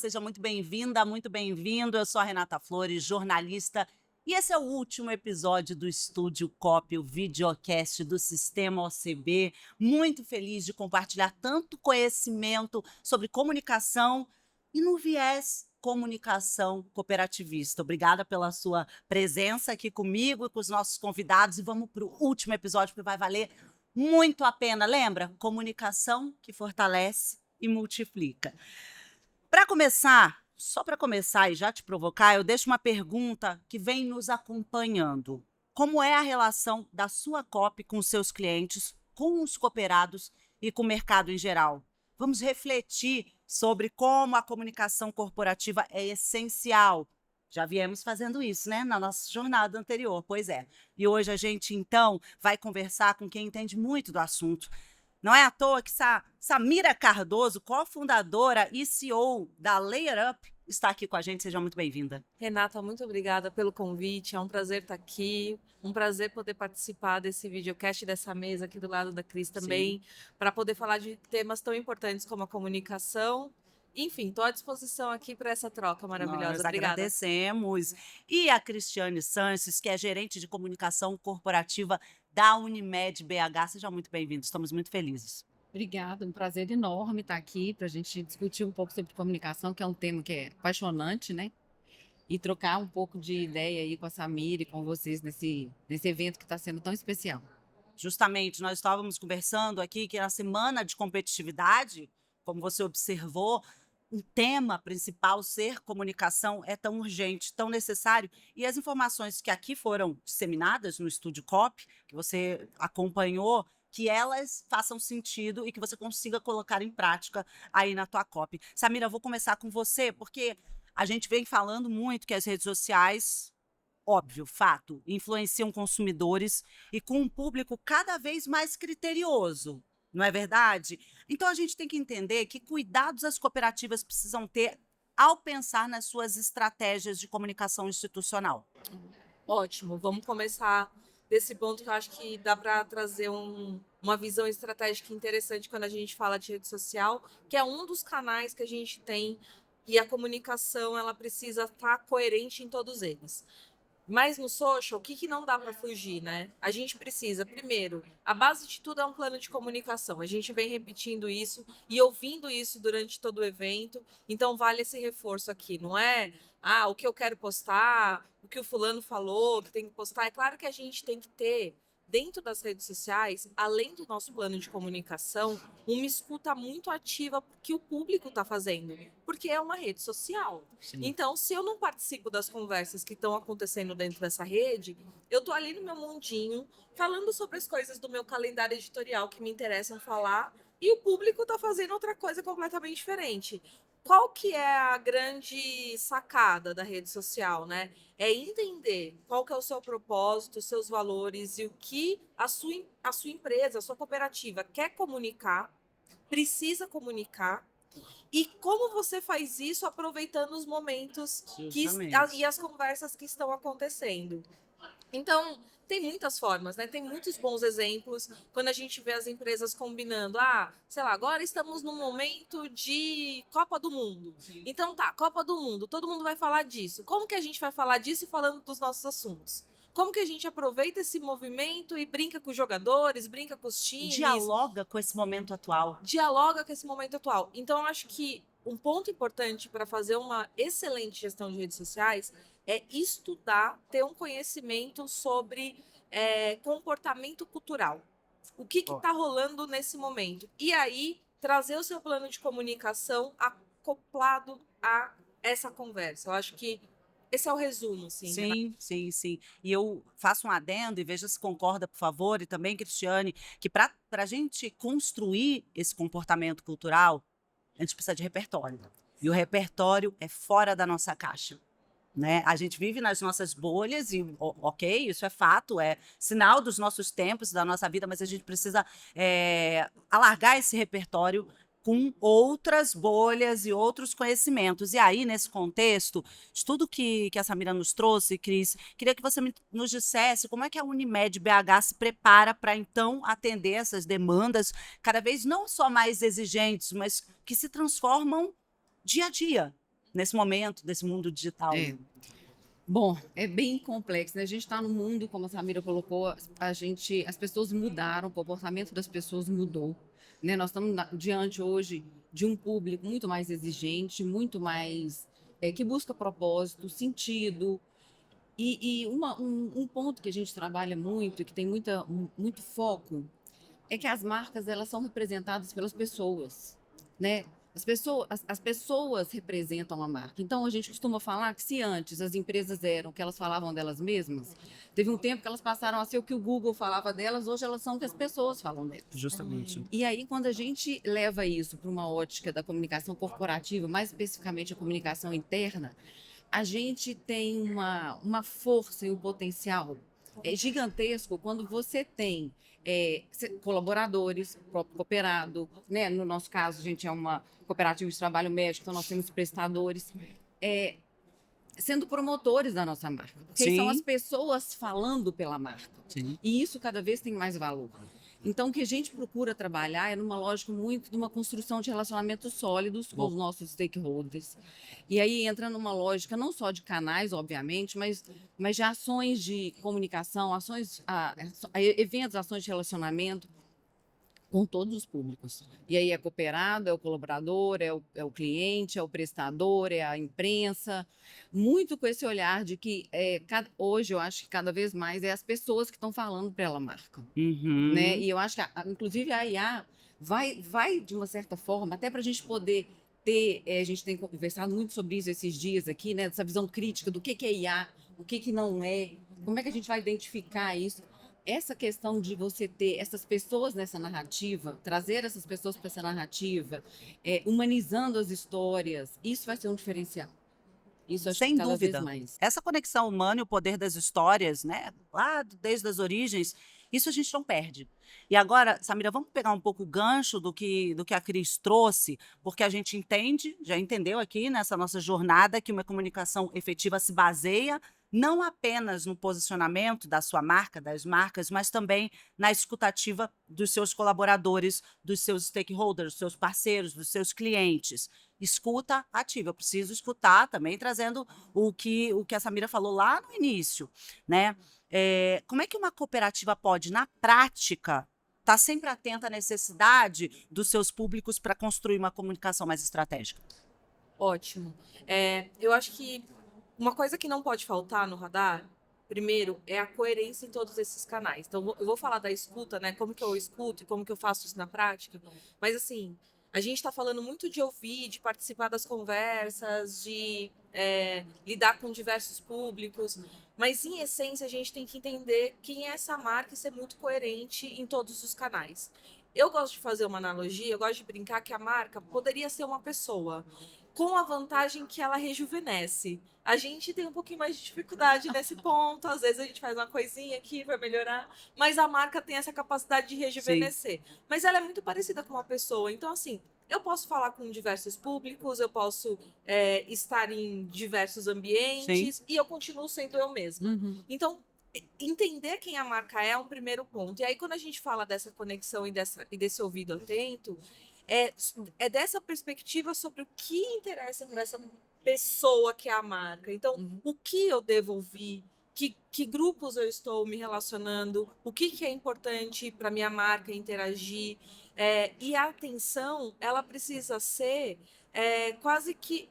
seja muito bem-vinda, muito bem-vindo. Eu sou a Renata Flores, jornalista, e esse é o último episódio do Estúdio Copy, o videocast do Sistema OCB. Muito feliz de compartilhar tanto conhecimento sobre comunicação e no viés comunicação cooperativista. Obrigada pela sua presença aqui comigo e com os nossos convidados. E vamos para o último episódio, que vai valer muito a pena. Lembra? Comunicação que fortalece e multiplica. Para começar, só para começar e já te provocar, eu deixo uma pergunta que vem nos acompanhando. Como é a relação da sua COP com os seus clientes, com os cooperados e com o mercado em geral? Vamos refletir sobre como a comunicação corporativa é essencial. Já viemos fazendo isso, né, na nossa jornada anterior, pois é. E hoje a gente, então, vai conversar com quem entende muito do assunto. Não é à toa que Samira Cardoso, cofundadora e CEO da Layer Up, está aqui com a gente. Seja muito bem-vinda. Renata, muito obrigada pelo convite. É um prazer estar aqui. Um prazer poder participar desse videocast, dessa mesa aqui do lado da Cris também, para poder falar de temas tão importantes como a comunicação. Enfim, estou à disposição aqui para essa troca maravilhosa. Nós Obrigada. agradecemos. E a Cristiane Sanches, que é gerente de comunicação corporativa da Unimed BH. Seja muito bem-vindo. Estamos muito felizes. Obrigada, um prazer enorme estar aqui para a gente discutir um pouco sobre comunicação, que é um tema que é apaixonante, né? E trocar um pouco de ideia aí com a Samira e com vocês nesse evento que está sendo tão especial. Justamente, nós estávamos conversando aqui que na semana de competitividade, como você observou, o tema principal, ser comunicação, é tão urgente, tão necessário. E as informações que aqui foram disseminadas no Estúdio Copy, que você acompanhou, que elas façam sentido e que você consiga colocar em prática aí na tua copy. Samira, eu vou começar com você, porque a gente vem falando muito que as redes sociais, óbvio, fato, influenciam consumidores e com um público cada vez mais criterioso, não é verdade? Então a gente tem que entender que cuidados as cooperativas precisam ter ao pensar nas suas estratégias de comunicação institucional. Ótimo, vamos começar desse ponto que eu acho que dá para trazer uma visão estratégica interessante quando a gente fala de rede social, que é um dos canais que a gente tem e a comunicação ela precisa estar coerente em todos eles. Mas no social, o que não dá para fugir, né? A gente precisa, primeiro, a base de tudo é um plano de comunicação. A gente vem repetindo isso e ouvindo isso durante todo o evento. Então, vale esse reforço aqui. Não é, o que eu quero postar, o que o fulano falou, que tem que postar. É claro que a gente tem que ter, dentro das redes sociais, além do nosso plano de comunicação, uma escuta muito ativa que o público está fazendo, porque é uma rede social. Sim. Então, se eu não participo das conversas que estão acontecendo dentro dessa rede, eu estou ali no meu mundinho, falando sobre as coisas do meu calendário editorial que me interessam falar, e o público está fazendo outra coisa completamente diferente. Qual que é a grande sacada da rede social, né? É entender qual que é o seu propósito, os seus valores e o que a sua empresa, a sua cooperativa quer comunicar, precisa comunicar, e como você faz isso aproveitando os momentos e as conversas que estão acontecendo. Então, tem muitas formas, né? Tem muitos bons exemplos quando a gente vê as empresas combinando. Sei lá, agora estamos num momento de Copa do Mundo. Então tá, Copa do Mundo, todo mundo vai falar disso. Como que a gente vai falar disso falando dos nossos assuntos? Como que a gente aproveita esse movimento e brinca com os jogadores, brinca com os times? Dialoga com esse momento atual. Dialoga com esse momento atual. Então, eu acho que um ponto importante para fazer uma excelente gestão de redes sociais é estudar, ter um conhecimento sobre comportamento cultural. O que está rolando nesse momento? E aí, trazer o seu plano de comunicação acoplado a essa conversa. Eu acho que esse é o resumo, assim. Sim. E eu faço um adendo e veja se concorda, por favor, e também, Cristiane, que para a gente construir esse comportamento cultural, a gente precisa de repertório. E o repertório é fora da nossa caixa. Né? A gente vive nas nossas bolhas e, ok, isso é fato, é sinal dos nossos tempos, da nossa vida, mas a gente precisa alargar esse repertório com outras bolhas e outros conhecimentos. E aí, nesse contexto, de tudo que a Samira nos trouxe, Cris, queria que você nos dissesse como é que a Unimed BH se prepara para, então, atender essas demandas cada vez não só mais exigentes, mas que se transformam dia a dia. nesse momento desse mundo digital? É. Bom, é bem complexo, né? A gente está no mundo, como a Samira colocou, as pessoas mudaram, o comportamento das pessoas mudou, né? Nós estamos diante hoje de um público muito mais exigente, muito mais que busca propósito, sentido. E um ponto que a gente trabalha muito, que tem muito foco, é que as marcas elas são representadas pelas pessoas, né? As pessoas representam a marca. Então a gente costuma falar que se antes as empresas eram o que elas falavam delas mesmas, teve um tempo que elas passaram a ser o que o Google falava delas, hoje elas são o que as pessoas falam delas. Justamente. E aí, quando a gente leva isso para uma ótica da comunicação corporativa, mais especificamente a comunicação interna, a gente tem uma força e um potencial gigantesco quando você tem colaboradores, próprio cooperado, né? No nosso caso, a gente é uma cooperativa de trabalho médico, então nós temos prestadores, sendo promotores da nossa marca. Porque são as Sim, pessoas falando pela marca. sim. E isso cada vez tem mais valor. Então, o que a gente procura trabalhar é numa lógica muito de uma construção de relacionamentos sólidos com os nossos stakeholders. E aí entra numa lógica não só de canais, obviamente, mas de ações de comunicação, eventos, ações de relacionamento com todos os públicos. E aí é cooperado, é o colaborador, é o cliente, é o prestador, é a imprensa. Muito com esse olhar de que hoje eu acho que cada vez mais é as pessoas que estão falando pela marca, né? Uhum. E eu acho que, inclusive, a IA vai, de uma certa forma, até para a gente poder ter, a gente tem conversado muito sobre isso esses dias aqui, né? Dessa visão crítica do que é IA, o que não é, como é que a gente vai identificar isso. Essa questão de você ter essas pessoas nessa narrativa, trazer essas pessoas para essa narrativa, humanizando as histórias, isso vai ser um diferencial. Isso acho que Sem cada vez dúvida. mais. Essa conexão humana e o poder das histórias, né? Lá desde as origens, isso a gente não perde. E agora, Samira, vamos pegar um pouco o gancho do que a Cris trouxe, porque a gente entende, já entendeu aqui nessa nossa jornada, que uma comunicação efetiva se baseia não apenas no posicionamento da sua marca, das marcas, mas também na escutativa dos seus colaboradores, dos seus stakeholders, dos seus parceiros, dos seus clientes. Escuta ativa. Eu preciso escutar também, trazendo o que a Samira falou lá no início, né? Como é que uma cooperativa pode, na prática, estar sempre atenta à necessidade dos seus públicos para construir uma comunicação mais estratégica? Ótimo. Eu acho que uma coisa que não pode faltar no radar, primeiro, é a coerência em todos esses canais. Então, eu vou falar da escuta, né? Como que eu escuto e como que eu faço isso na prática. Mas, assim, a gente está falando muito de ouvir, de participar das conversas, de lidar com diversos públicos. Mas, em essência, a gente tem que entender quem é essa marca e ser muito coerente em todos os canais. Eu gosto de fazer uma analogia, eu gosto de brincar que a marca poderia ser uma pessoa, com a vantagem que ela rejuvenesce. A gente tem um pouquinho mais de dificuldade nesse ponto, às vezes a gente faz uma coisinha aqui para melhorar, mas a marca tem essa capacidade de Sim, rejuvenescer. Mas ela é muito parecida com uma pessoa, então assim, eu posso falar com diversos públicos, eu posso estar em diversos sim. ambientes e eu continuo sendo eu mesma. Uhum. Então, entender quem a marca é um primeiro ponto. E aí, quando a gente fala dessa conexão e desse ouvido atento, é, é dessa perspectiva sobre o que interessa para essa pessoa que é a marca. Então, Uhum. o que eu devo ouvir? Que grupos eu estou me relacionando? O que é importante para minha marca interagir? E a atenção, ela precisa ser quase que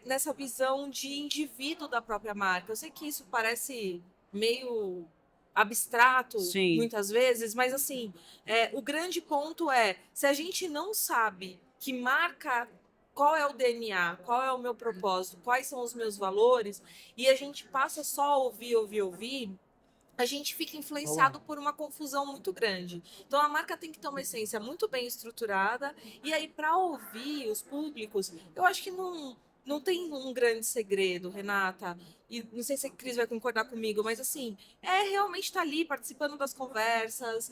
nessa visão de indivíduo da própria marca. Eu sei que isso parece meio abstrato Sim. muitas vezes, mas assim, o grande ponto é, se a gente não sabe que marca, qual é o DNA, qual é o meu propósito, quais são os meus valores, e a gente passa só a ouvir, a gente fica influenciado por uma confusão muito grande. Então a marca tem que ter uma essência muito bem estruturada, e aí para ouvir os públicos, eu acho que não tem um grande segredo, Renata. E não sei se a Cris vai concordar comigo, mas assim, realmente estar ali participando das conversas,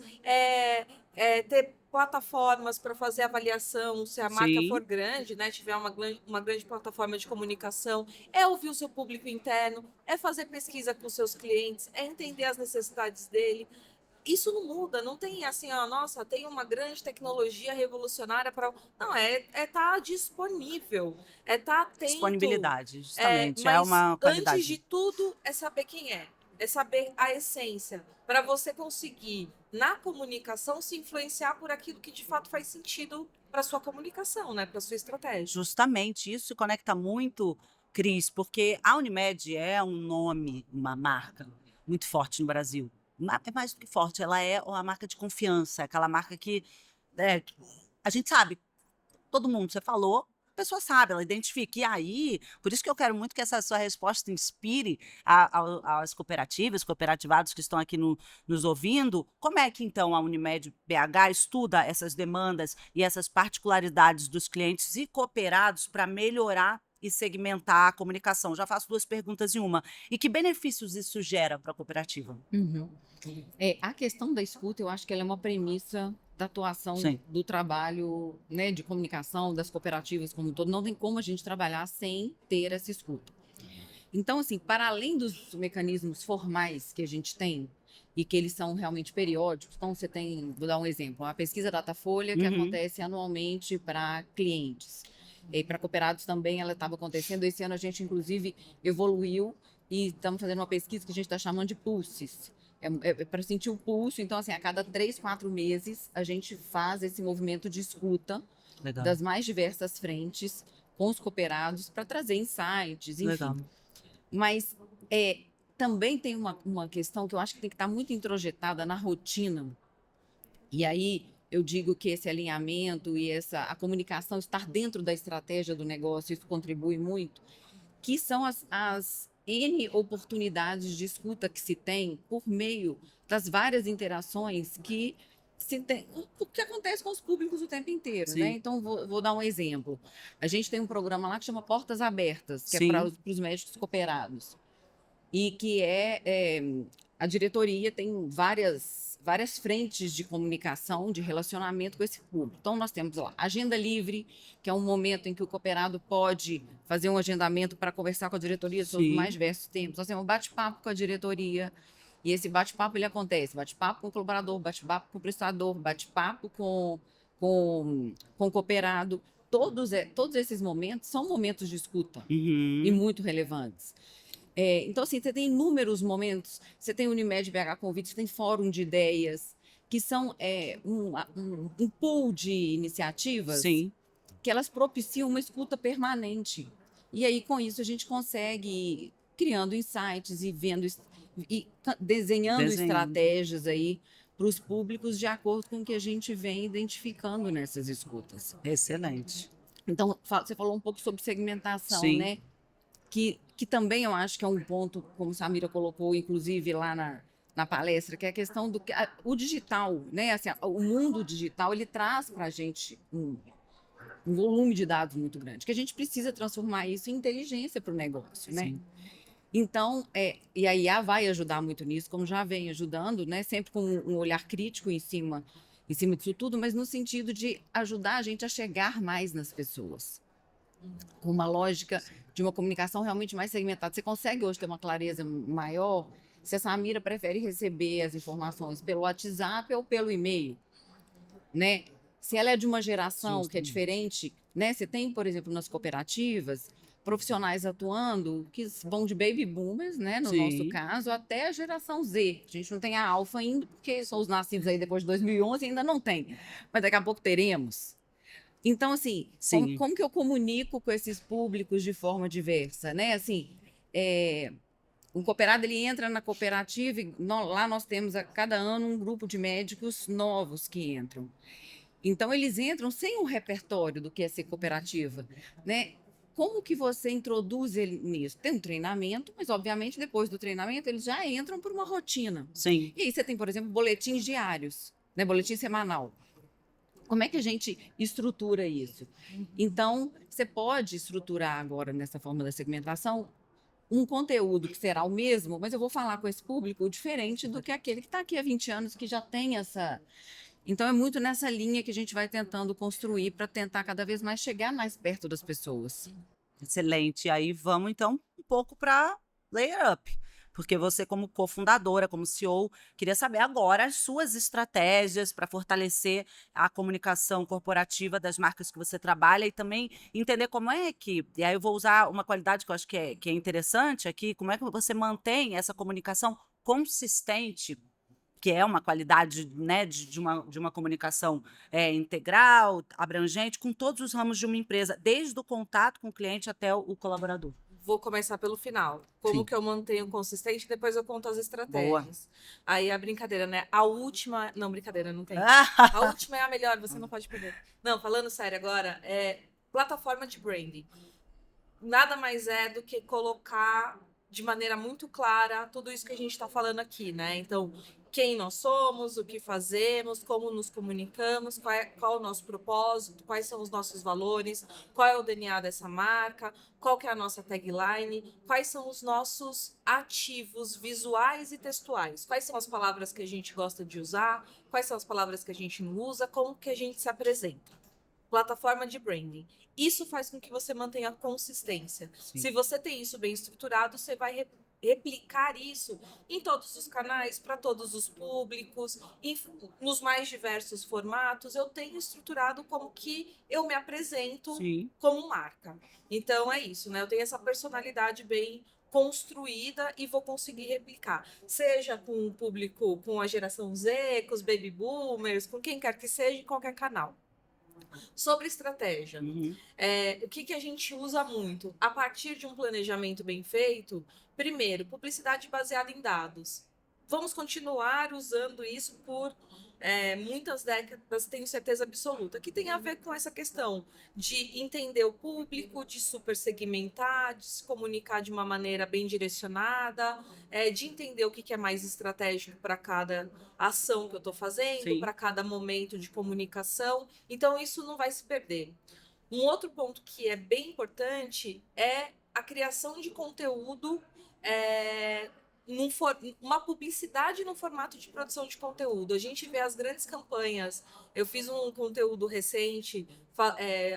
ter plataformas para fazer avaliação, se a marca for Sim. grande, né, tiver uma grande plataforma de comunicação, ouvir o seu público interno, fazer pesquisa com seus clientes, entender as necessidades dele. isso não muda, não tem assim, ó, nossa, tem uma grande tecnologia revolucionária para. Não, é tá disponível, é tá atento. Disponibilidade, justamente, é Mas uma antes de qualidade. tudo, é saber quem é saber a essência, para você conseguir, na comunicação, se influenciar por aquilo que de fato faz sentido para sua comunicação, né? Para sua estratégia. Justamente, isso se conecta muito, Cris, porque a Unimed é um nome, uma marca muito forte no Brasil. É mais do que forte, ela é uma marca de confiança, aquela marca que a gente sabe, todo mundo, você falou, a pessoa sabe, ela identifica. E aí, por isso que eu quero muito que essa sua resposta inspire as cooperativas, cooperativados que estão aqui nos ouvindo. Como é que, então, a Unimed BH estuda essas demandas e essas particularidades dos clientes e cooperados para melhorar e segmentar a comunicação? Já faço duas perguntas em uma. E que benefícios isso gera para a cooperativa? Uhum. A questão da escuta, eu acho que ela é uma premissa da atuação Sim. do trabalho, né, de comunicação das cooperativas como um todo. Não tem como a gente trabalhar sem ter essa escuta. Então, assim, para além dos mecanismos formais que a gente tem e que eles são realmente periódicos, então você tem, vou dar um exemplo, a pesquisa Datafolha que Uhum. acontece anualmente para clientes. E para cooperados também ela estava acontecendo. Esse ano a gente, inclusive, evoluiu e estamos fazendo uma pesquisa que a gente está chamando de pulses. Para sentir o pulso. Então, assim, a cada 3, 4 meses, a gente faz esse movimento de escuta Legal. das mais diversas frentes com os cooperados para trazer insights, enfim. Legal. Mas também tem uma questão que eu acho que tem que estar muito introjetada na rotina. E aí eu digo que esse alinhamento e a comunicação estar dentro da estratégia do negócio, isso contribui muito, que são as N oportunidades de escuta que se tem por meio das várias interações que se tem, o que acontece com os públicos o tempo inteiro, né? Sim. Então, vou dar um exemplo. A gente tem um programa lá que chama Portas Abertas, que é Sim. para os médicos cooperados. E que a diretoria tem várias frentes de comunicação, de relacionamento com esse público. Então, nós temos lá Agenda Livre, que é um momento em que o cooperado pode fazer um agendamento para conversar com a diretoria sobre os Sim. mais diversos temas. Nós temos um bate-papo com a diretoria, e esse bate-papo ele acontece, bate-papo com o colaborador, bate-papo com o prestador, bate-papo com o cooperado. Todos esses momentos são momentos de escuta e Uhum. muito relevantes. Então, assim, você tem inúmeros momentos, você tem Unimed BH Convite, você tem fórum de ideias, que são um pool de iniciativas Sim. que elas propiciam uma escuta permanente. E aí, com isso, a gente consegue ir criando insights e vendo desenhando estratégias aí para os públicos de acordo com o que a gente vem identificando nessas escutas. Excelente. Então, você falou um pouco sobre segmentação, Sim. né? Que também eu acho que é um ponto, como Samira colocou, inclusive lá na palestra, que é a questão do o digital, né? Assim, o mundo digital, ele traz para a gente um volume de dados muito grande, que a gente precisa transformar isso em inteligência para o negócio, né? Sim. Então, e a IA vai ajudar muito nisso, como já vem ajudando, né? Sempre com um olhar crítico em cima disso tudo, mas no sentido de ajudar a gente a chegar mais nas pessoas, com uma lógica de uma comunicação realmente mais segmentada. Você consegue hoje ter uma clareza maior se a Samira prefere receber as informações pelo WhatsApp ou pelo e-mail, né? Se ela é de uma geração que é diferente, né? Você tem, por exemplo, nas cooperativas, profissionais atuando que vão de baby boomers, né? No nosso caso, até a geração Z. A gente não tem a alfa ainda, porque são os nascidos aí depois de 2011 e ainda não tem. Mas daqui a pouco teremos. Então, assim, como que eu comunico com esses públicos de forma diversa, né? Assim, um cooperado, ele entra na cooperativa e lá nós temos a cada ano um grupo de médicos novos que entram. Então, eles entram sem um repertório do que é ser cooperativa, né? Como que você introduz ele nisso? Tem um treinamento, mas, obviamente, depois do treinamento, eles já entram por uma rotina. Sim. E aí você tem, por exemplo, boletins diários, né? Boletim semanal. Como é que a gente estrutura isso? Então, você pode estruturar agora, nessa forma da segmentação, um conteúdo que será o mesmo, mas eu vou falar com esse público diferente do que aquele que está aqui há 20 anos, que já tem essa... Então, é muito nessa linha que a gente vai tentando construir para tentar cada vez mais chegar mais perto das pessoas. Excelente. E aí vamos, então, um pouco para layer up. porque você, como cofundadora, como CEO, queria saber agora as suas estratégias para fortalecer a comunicação corporativa das marcas que você trabalha e também entender como é que, e aí eu vou usar uma qualidade que eu acho que é interessante aqui, como é que você mantém essa comunicação consistente, que é uma qualidade, né, de uma comunicação integral, abrangente, com todos os ramos de uma empresa, desde o contato com o cliente até o colaborador. Vou começar pelo final. Como Sim. que eu mantenho consistente, depois eu conto as Boa. estratégias. Aí a brincadeira, né? A última. Não, brincadeira, não tem. A última é a melhor, você não pode perder. Não, falando sério agora, plataforma de branding. Nada mais é do que colocar de maneira muito clara tudo isso que a gente está falando aqui, né? Então, quem nós somos, o que fazemos, como nos comunicamos, qual é o nosso propósito, quais são os nossos valores, qual é o DNA dessa marca, qual que é a nossa tagline, quais são os nossos ativos visuais e textuais, quais são as palavras que a gente gosta de usar, quais são as palavras que a gente não usa, como que a gente se apresenta. Plataforma de branding. Isso faz com que você mantenha consistência. Sim. Se você tem isso bem estruturado, você vai replicar isso em todos os canais, para todos os públicos, nos mais diversos formatos. Eu tenho estruturado como que eu me apresento Sim. como marca. Então é isso, né? Eu tenho essa personalidade bem construída e vou conseguir replicar. Seja com o público, com a geração Z, com os baby boomers, com quem quer que seja, em qualquer canal. Sobre estratégia, Uhum. o que a gente usa muito? A partir de um planejamento bem feito, primeiro, publicidade baseada em dados. Vamos continuar usando isso por muitas décadas, tenho certeza absoluta, que tem a ver com essa questão de entender o público, de super segmentar, de se comunicar de uma maneira bem direcionada, de entender o que é mais estratégico para cada ação que eu estou fazendo, Sim. para cada momento de comunicação. Então, isso não vai se perder. Um outro ponto que é bem importante é a criação de conteúdo, uma publicidade no formato de produção de conteúdo. A gente vê as grandes campanhas. Eu fiz um conteúdo recente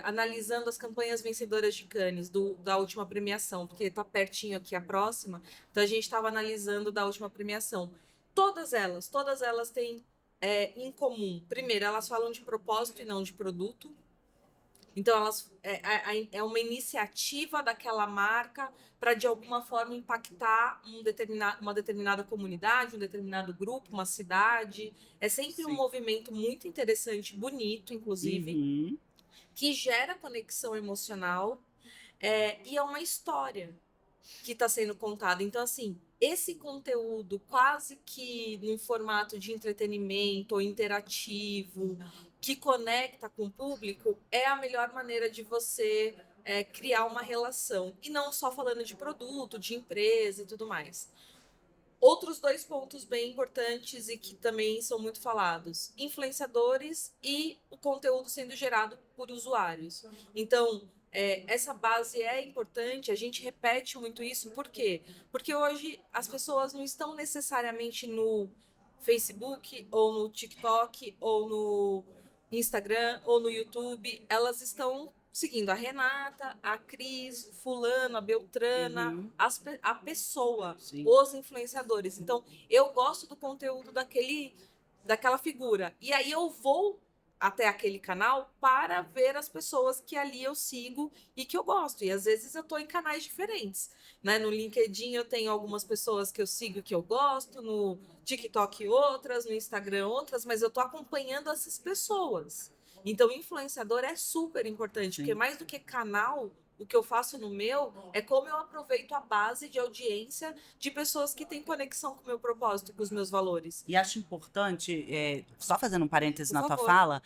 analisando as campanhas vencedoras de Cannes da última premiação, porque está pertinho aqui a próxima. Então a gente estava analisando da última premiação. Todas elas têm em comum. Primeiro, elas falam de propósito e não de produto. Então, é uma iniciativa daquela marca para, de alguma forma, impactar uma determinada comunidade, um determinado grupo, uma cidade. É sempre Sim. um movimento muito interessante, bonito, inclusive, Uhum. que gera conexão emocional e é uma história que está sendo contada. Então, assim, esse conteúdo quase que num formato de entretenimento ou interativo, que conecta com o público, é a melhor maneira de você criar uma relação. E não só falando de produto, de empresa e tudo mais. Outros dois pontos bem importantes e que também são muito falados: influenciadores e o conteúdo sendo gerado por usuários. Então, essa base é importante, a gente repete muito isso, por quê? Porque hoje as pessoas não estão necessariamente no Facebook, ou no TikTok, ou no Instagram, ou no YouTube, elas estão seguindo a Renata, a Cris, fulano, a Beltrana, Uhum. a pessoa, Sim. os influenciadores. Então, eu gosto do conteúdo daquela figura. E aí eu vou até aquele canal para ver as pessoas que ali eu sigo e que eu gosto. E às vezes eu estou em canais diferentes, né? No LinkedIn eu tenho algumas pessoas que eu sigo que eu gosto, no TikTok outras, no Instagram outras, mas eu estou acompanhando essas pessoas. Então, influenciador é super importante, Sim. porque mais do que canal, o que eu faço no meu é como eu aproveito a base de audiência de pessoas que têm conexão com o meu propósito, com os meus valores. E acho importante, só fazendo um parêntese Por na tua favor. fala,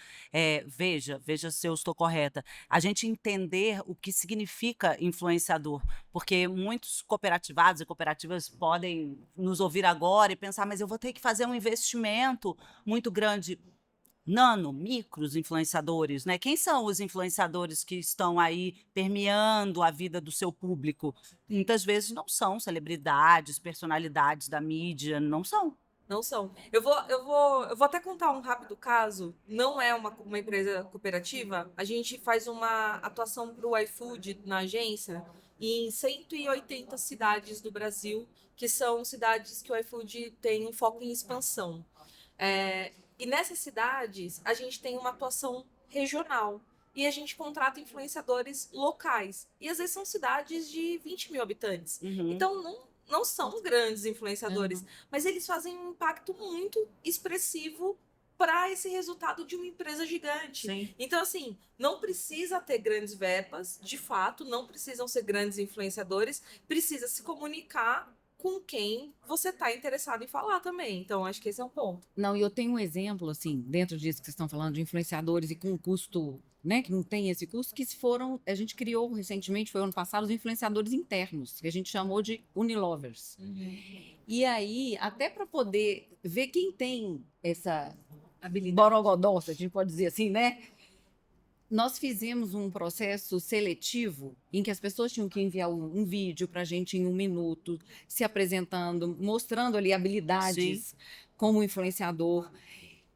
veja se eu estou correta, a gente entender o que significa influenciador, porque muitos cooperativados e cooperativas podem nos ouvir agora e pensar, mas eu vou ter que fazer um investimento muito grande. Nano, micros influenciadores, né? Quem são os influenciadores que estão aí permeando a vida do seu público? Muitas vezes não são celebridades, personalidades da mídia, não são. Não são. Eu vou até contar um rápido caso. Não é uma empresa cooperativa. A gente faz uma atuação para o iFood na agência em 180 cidades do Brasil, que são cidades que o iFood tem um foco em expansão. E nessas cidades, a gente tem uma atuação regional. E a gente contrata influenciadores locais. E às vezes são cidades de 20 mil habitantes. Uhum. Então, não são grandes influenciadores, mas eles fazem um impacto muito expressivo para esse resultado de uma empresa gigante. Sim. Então, assim, não precisa ter grandes verbas, de fato, não precisam ser grandes influenciadores, precisa se comunicar com quem você está interessado em falar também. Então, acho que esse é um ponto. Não, e eu tenho um exemplo, assim, dentro disso que vocês estão falando, de influenciadores e com custo, né, que não tem esse custo, que a gente criou recentemente, foi ano passado, os influenciadores internos, que a gente chamou de Unilovers. E aí, até para poder ver quem tem essa borogodó, se a gente pode dizer assim, né? Nós fizemos um processo seletivo em que as pessoas tinham que enviar um vídeo para a gente em 1 minuto, se apresentando, mostrando ali habilidades como influenciador.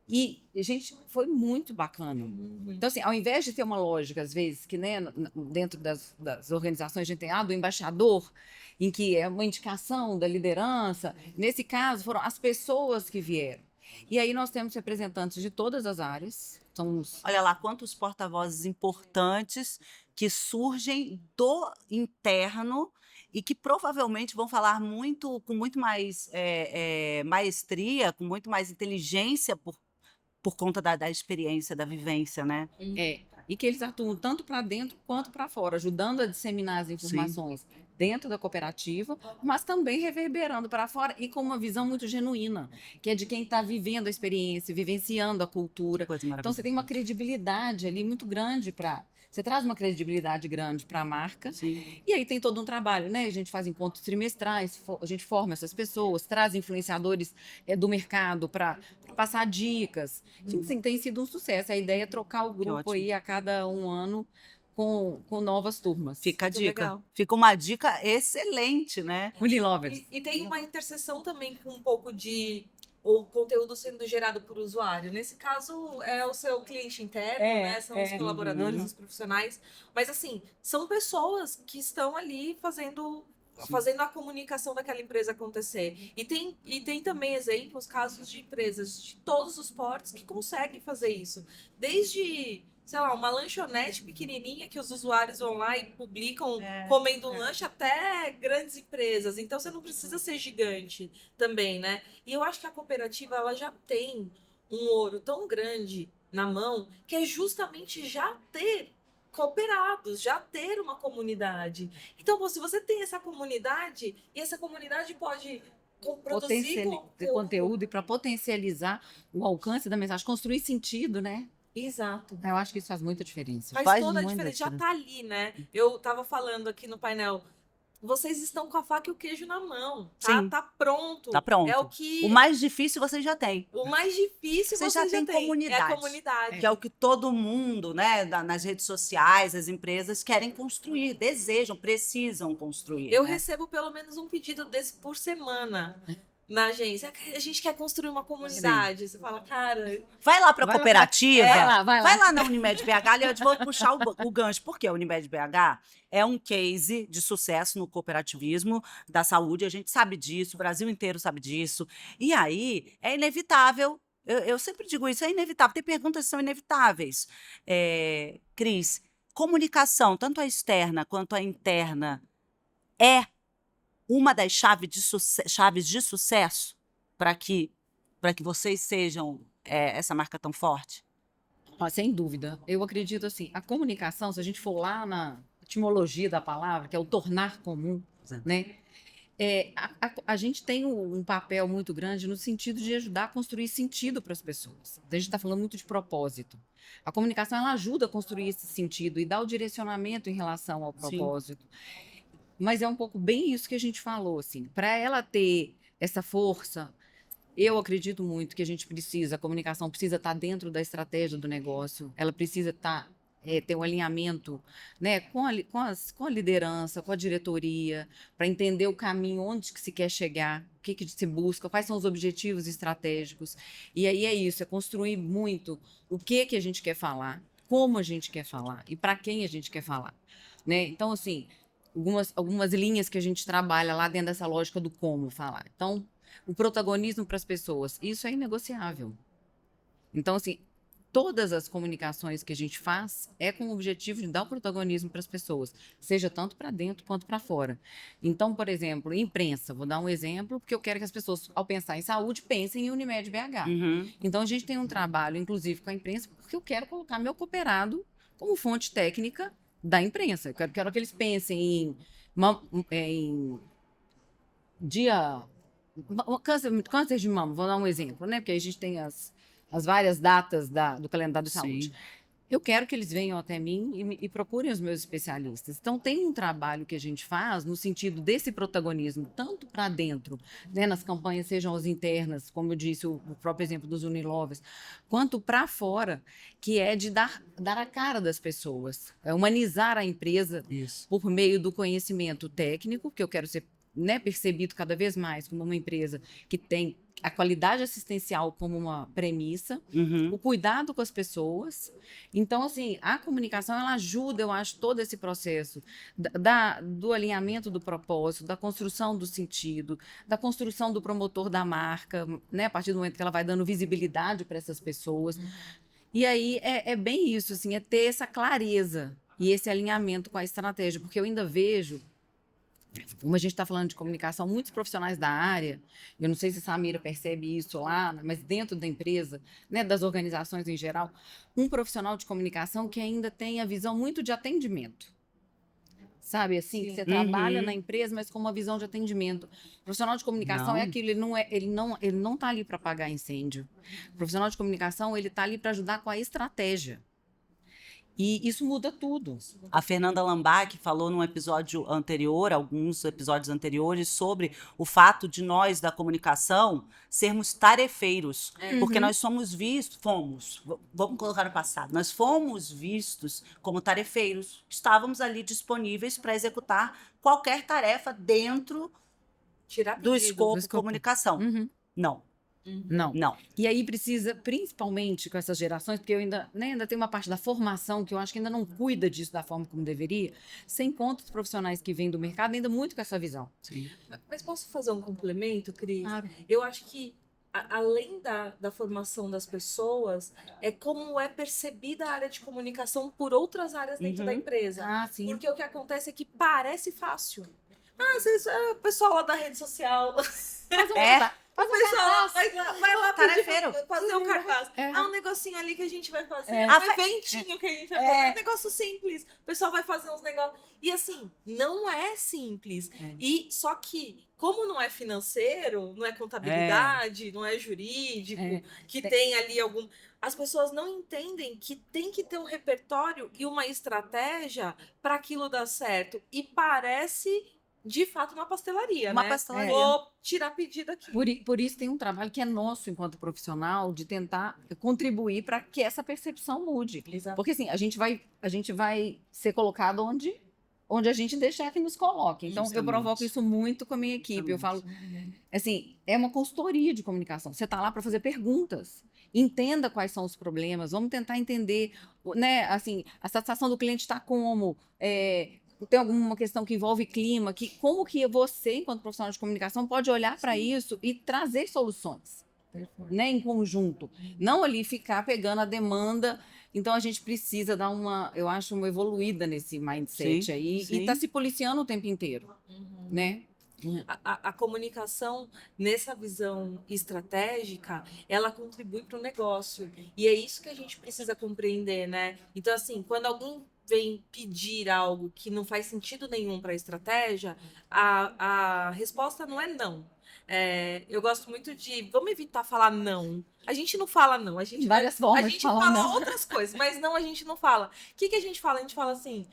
E, gente, foi muito bacana. Então, assim, ao invés de ter uma lógica, às vezes, que né, dentro das organizações a gente tem do embaixador, em que é uma indicação da liderança, nesse caso foram as pessoas que vieram. E aí nós temos representantes de todas as áreas. Olha lá quantos porta-vozes importantes que surgem do interno e que provavelmente vão falar com muito mais maestria, com muito mais inteligência por conta da experiência, da vivência, né? E que eles atuam tanto para dentro quanto para fora, ajudando a disseminar as informações dentro da cooperativa, mas também reverberando para fora e com uma visão muito genuína, que é de quem está vivendo a experiência, vivenciando a cultura. Então você tem uma credibilidade ali muito grande para... Você traz uma credibilidade grande para a marca. Sim. E aí tem todo um trabalho, né? A gente faz encontros trimestrais, a gente forma essas pessoas, traz influenciadores do mercado para passar dicas. Sim, tem sido um sucesso. A ideia é trocar o grupo aí a cada 1 ano com novas turmas. Fica a Muito dica. legal. Fica uma dica excelente, né? Unilovers. E tem uma interseção também com um pouco de o conteúdo sendo gerado por usuário. Nesse caso, é o seu cliente interno, né? São os colaboradores, os profissionais. Mas, assim, são pessoas que estão ali fazendo a comunicação daquela empresa acontecer. E tem também exemplos, casos de empresas de todos os portes que conseguem fazer isso. Desde, sei lá, uma lanchonete pequenininha que os usuários vão lá e publicam comendo um lanche, até grandes empresas. Então, você não precisa ser gigante também, né? E eu acho que a cooperativa, ela já tem um ouro tão grande na mão, que é justamente já ter cooperados, já ter uma comunidade. Então, se você tem essa comunidade, e essa comunidade pode produzir conteúdo e para potencializar o alcance da mensagem, construir sentido, né? Exato. Eu acho que isso faz muita diferença. Faz toda a diferença. Já tá ali, né? Eu tava falando aqui no painel, vocês estão com a faca e o queijo na mão, tá? Sim. Tá pronto. Tá pronto. É o que... O mais difícil vocês já têm. O mais difícil Vocês já têm comunidade. É a comunidade. Que é o que todo mundo, né, nas redes sociais, as empresas querem construir, desejam, precisam construir. Eu né? recebo pelo menos um pedido desse por semana na agência. A gente quer construir uma comunidade. Você fala, cara... Vai lá para a cooperativa, vai lá. na Unimed BH, ali eu vou puxar o gancho. Por quê? A Unimed BH é um case de sucesso no cooperativismo da saúde, a gente sabe disso, o Brasil inteiro sabe disso. E aí, é inevitável, eu sempre digo isso, é inevitável, tem perguntas que são inevitáveis. Cris, comunicação, tanto a externa quanto a interna, é uma das chaves de sucesso para que vocês sejam essa marca tão forte? Sem dúvida. Eu acredito assim, a comunicação, se a gente for lá na etimologia da palavra, que é o tornar comum, né? A gente tem um papel muito grande no sentido de ajudar a construir sentido para as pessoas. A gente está falando muito de propósito. A comunicação, ela ajuda a construir esse sentido e dá o direcionamento em relação ao propósito. Sim. Mas é um pouco bem isso que a gente falou, assim. Para ela ter essa força, eu acredito muito que a comunicação precisa estar dentro da estratégia do negócio, ela precisa ter um alinhamento, né, com a liderança, com a diretoria, para entender o caminho, onde que se quer chegar, o que se busca, quais são os objetivos estratégicos. E aí é isso, é construir muito o que a gente quer falar, como a gente quer falar e para quem a gente quer falar. Né? Então, assim, algumas linhas que a gente trabalha lá dentro dessa lógica do como falar. Então, o protagonismo para as pessoas, isso é inegociável. Então, assim, todas as comunicações que a gente faz é com o objetivo de dar o protagonismo para as pessoas, seja tanto para dentro quanto para fora. Então, por exemplo, imprensa, vou dar um exemplo, porque eu quero que as pessoas, ao pensar em saúde, pensem em Unimed BH. Uhum. Então, a gente tem um trabalho, inclusive, com a imprensa, porque eu quero colocar meu cooperado como fonte técnica da imprensa. Eu quero que eles pensem em dia... Câncer de mama, vou dar um exemplo, né? Porque aí a gente tem as várias datas do calendário de saúde. Sim. Eu quero que eles venham até mim e procurem os meus especialistas. Então, tem um trabalho que a gente faz no sentido desse protagonismo, tanto para dentro, né, nas campanhas, sejam as internas, como eu disse, o próprio exemplo dos Unilovers, quanto para fora, que é de dar a cara das pessoas, humanizar a empresa Isso. por meio do conhecimento técnico, que eu quero ser, né, percebido cada vez mais como uma empresa que tem a qualidade assistencial como uma premissa, Uhum. o cuidado com as pessoas. Então, assim, a comunicação, ela ajuda, eu acho, todo esse processo do alinhamento do propósito, da construção do sentido, da construção do promotor da marca, né, a partir do momento que ela vai dando visibilidade para essas pessoas. E aí é bem isso, assim, é ter essa clareza e esse alinhamento com a estratégia, porque eu ainda vejo, como a gente está falando de comunicação, muitos profissionais da área, eu não sei se a Samira percebe isso lá, mas dentro da empresa, né, das organizações em geral, um profissional de comunicação que ainda tem a visão muito de atendimento. Sabe, assim, que você trabalha na empresa, mas com uma visão de atendimento. O profissional de comunicação é Não. aquilo, ele não está ali para apagar incêndio. O profissional de comunicação, ele está ali para ajudar com a estratégia. E isso muda tudo. A Fernanda Lambach falou num episódio anterior, alguns episódios anteriores, sobre o fato de nós, da comunicação, sermos tarefeiros. Porque nós vamos colocar no passado, nós fomos vistos como tarefeiros. Estávamos ali disponíveis para executar qualquer tarefa dentro Tirar do pedido. escopo comunicação. Uhum. Não, Não. não. E aí precisa, principalmente com essas gerações, porque eu ainda tem uma parte da formação que eu acho que ainda não cuida disso da forma como deveria, sem conta os profissionais que vêm do mercado ainda muito com essa visão. Sim. Mas posso fazer um complemento, Cris? Claro. Eu acho que, além da formação das pessoas, é como é percebida a área de comunicação por outras áreas dentro da empresa. Ah, sim. Porque o que acontece é que parece fácil. O pessoal lá da rede social. O pessoal vai lá Tarefeiro. fazer um cartaz. É. Um negocinho ali que a gente vai fazer. É. Um eventinho que a gente vai fazer. Um negócio simples. O pessoal vai fazer uns negócios. E assim, não é simples. E só que, como não é financeiro, não é contabilidade, não é jurídico, que tem ali algum. As pessoas não entendem que tem que ter um repertório e uma estratégia para aquilo dar certo. E parece, de fato, uma pastelaria, Uma né? pastelaria. Vou tirar pedido aqui. Por isso tem um trabalho que é nosso enquanto profissional de tentar contribuir para que essa percepção mude. Exato. Porque assim, a gente vai ser colocado onde a gente deixar que nos coloque. Então, eu Justamente. provoco isso muito com a minha equipe. Eu falo, assim, é uma consultoria de comunicação. Você está lá para fazer perguntas. Entenda quais são os problemas. Vamos tentar entender, né? Assim, a satisfação do cliente está como? Tem alguma questão que envolve clima? Como que você, enquanto profissional de comunicação, pode olhar para isso e trazer soluções, né, em conjunto? Não ali ficar pegando a demanda. Então, a gente precisa dar eu acho, uma evoluída nesse mindset aí. sim. E tá se policiando o tempo inteiro, né? A comunicação, nessa visão estratégica, ela contribui para o negócio. E é isso que a gente precisa compreender, né? Então, assim, quando alguém vem pedir algo que não faz sentido nenhum para a estratégia, a resposta não é não. Eu gosto muito de... Vamos evitar falar não. A gente não fala não. A gente, Várias formas a de gente falar fala não. outras coisas, mas não, a gente não fala. O que a gente fala? A gente fala assim...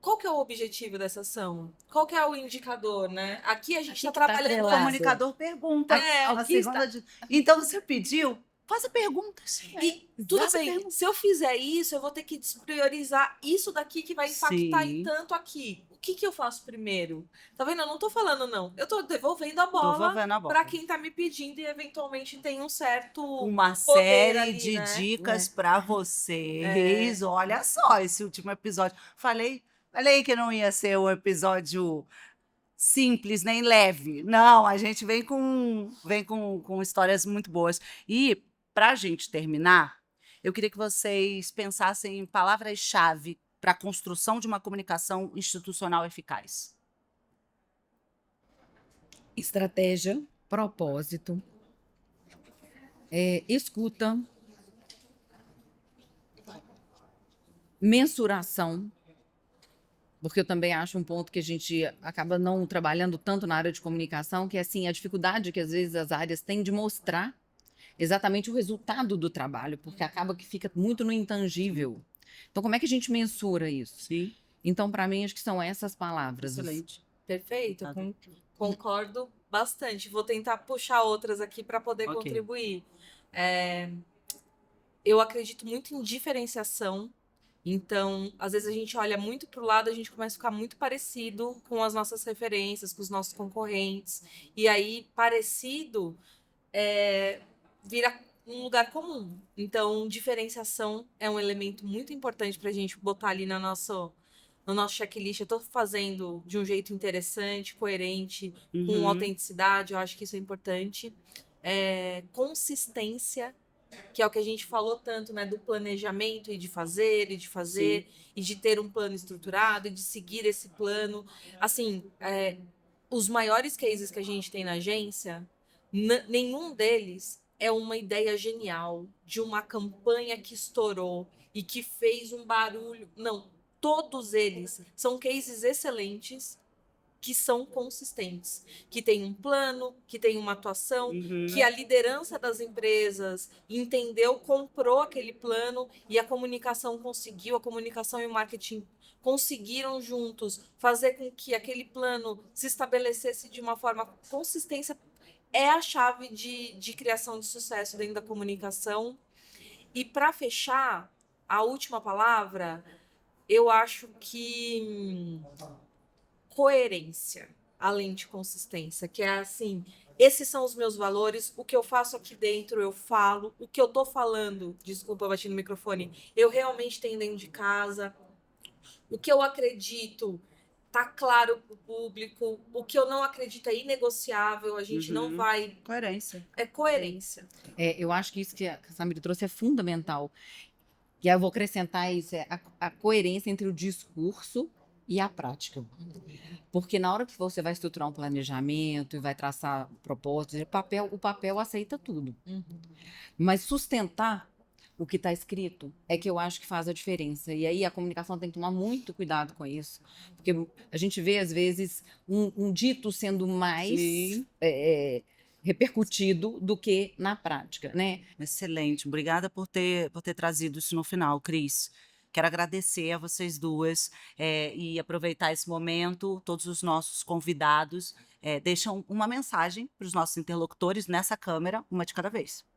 Qual que é o objetivo dessa ação? Qual que é o indicador, né? Aqui a gente está que tá trabalhando... atrelado. O comunicador pergunta. aqui segunda Então, você pediu? Faça perguntas. E tudo Faça bem, perguntas. se eu fizer isso, eu vou ter que despriorizar isso daqui que vai impactar Sim. em tanto aqui. O que eu faço primeiro? Tá vendo? Eu não tô falando não. Eu tô devolvendo a Tô bola vendo a bola. para quem tá me pedindo e eventualmente tem um certo Uma poder série ali, de né? dicas para vocês. Olha só esse último episódio. Falei Falei que não ia ser um episódio simples, nem leve. Não, a gente vem com histórias muito boas. E, para a gente terminar, eu queria que vocês pensassem em palavras-chave para a construção de uma comunicação institucional eficaz. Estratégia, propósito, escuta, mensuração, porque eu também acho um ponto que a gente acaba não trabalhando tanto na área de comunicação, que é assim, a dificuldade que às vezes as áreas têm de mostrar exatamente o resultado do trabalho, porque acaba que fica muito no intangível. Então, como é que a gente mensura isso? Sim, Então, para mim, acho que são essas palavras. excelente. Perfeito, Tá. concordo bastante. Vou tentar puxar outras aqui para poder Ok. contribuir. Eu acredito muito em diferenciação. Então, às vezes a gente olha muito para o lado, a gente começa a ficar muito parecido com as nossas referências, com os nossos concorrentes. E aí, parecido vira um lugar comum. Então, diferenciação é um elemento muito importante para a gente botar ali no nosso checklist. Eu estou fazendo de um jeito interessante, coerente, com Uhum. autenticidade, eu acho que isso é importante. Consistência, que é o que a gente falou tanto, né, do planejamento e de fazer, e de ter um plano estruturado, e de seguir esse plano. Assim, os maiores cases que a gente tem na agência, nenhum deles é uma ideia genial de uma campanha que estourou e que fez um barulho. Não, todos eles são cases excelentes que são consistentes, que tem um plano, que tem uma atuação, Uhum. que a liderança das empresas entendeu, comprou aquele plano e a comunicação conseguiu, a comunicação e o marketing conseguiram juntos fazer com que aquele plano se estabelecesse de uma forma consistência. É a chave de criação de sucesso dentro da comunicação. E para fechar, a última palavra, eu acho que coerência, além de consistência, que é assim, esses são os meus valores, o que eu faço aqui dentro eu falo, o que eu tô falando, desculpa, eu bati no microfone, eu realmente tenho dentro de casa, o que eu acredito tá claro pro público, o que eu não acredito é inegociável, a gente não vai... Coerência. É coerência. Eu acho que isso que a Samira trouxe é fundamental. E aí eu vou acrescentar isso, a coerência entre o discurso e a prática. Porque na hora que você vai estruturar um planejamento e vai traçar propósitos, o papel aceita tudo. Mas sustentar o que está escrito é que eu acho que faz a diferença. E aí a comunicação tem que tomar muito cuidado com isso. Porque a gente vê, às vezes, um dito sendo mais Sim. repercutido do que na prática, né? Excelente. Obrigada por ter trazido isso no final, Cris. Quero agradecer a vocês duas e aproveitar esse momento. Todos os nossos convidados deixam uma mensagem para os nossos interlocutores nessa câmera, uma de cada vez.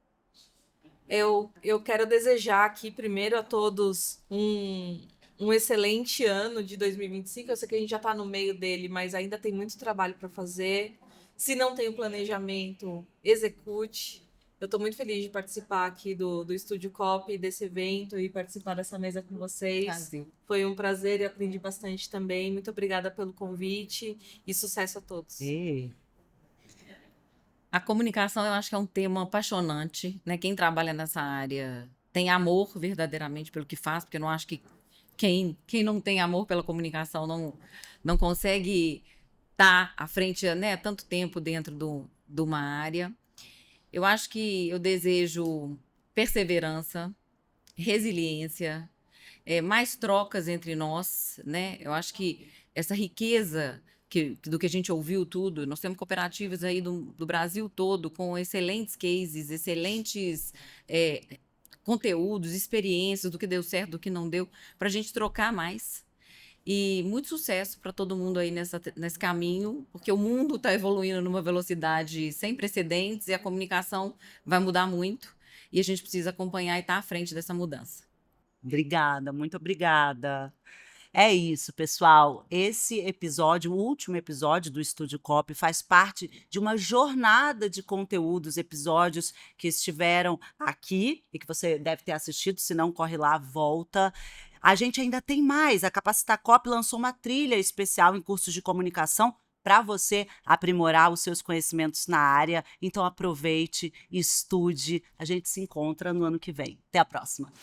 Eu quero desejar aqui primeiro a todos um excelente ano de 2025. Eu sei que a gente já está no meio dele, mas ainda tem muito trabalho para fazer. Se não tem o planejamento, execute. Eu estou muito feliz de participar aqui do Estúdio Cop, desse evento e participar dessa mesa com vocês. Brasil. Foi um prazer e aprendi bastante também. Muito obrigada pelo convite e sucesso a todos. A comunicação, eu acho que é um tema apaixonante, né? Quem trabalha nessa área tem amor verdadeiramente pelo que faz, porque eu não acho que quem não tem amor pela comunicação não consegue estar à frente, né, tanto tempo dentro de uma área. Eu acho que eu desejo perseverança, resiliência, mais trocas entre nós, né? Eu acho que essa riqueza do que a gente ouviu tudo, nós temos cooperativas aí do Brasil todo com excelentes cases, excelentes conteúdos, experiências do que deu certo, do que não deu, para a gente trocar mais. E muito sucesso para todo mundo aí nesse caminho, porque o mundo está evoluindo numa velocidade sem precedentes e a comunicação vai mudar muito e a gente precisa acompanhar e estar à frente dessa mudança. Obrigada, muito obrigada. É isso, pessoal. Esse episódio, o último episódio do Estúdio Copy, faz parte de uma jornada de conteúdos, episódios que estiveram aqui e que você deve ter assistido, se não, corre lá, volta. A gente ainda tem mais. A Capacitar Copy lançou uma trilha especial em cursos de comunicação para você aprimorar os seus conhecimentos na área. Então aproveite, estude. A gente se encontra no ano que vem. Até a próxima.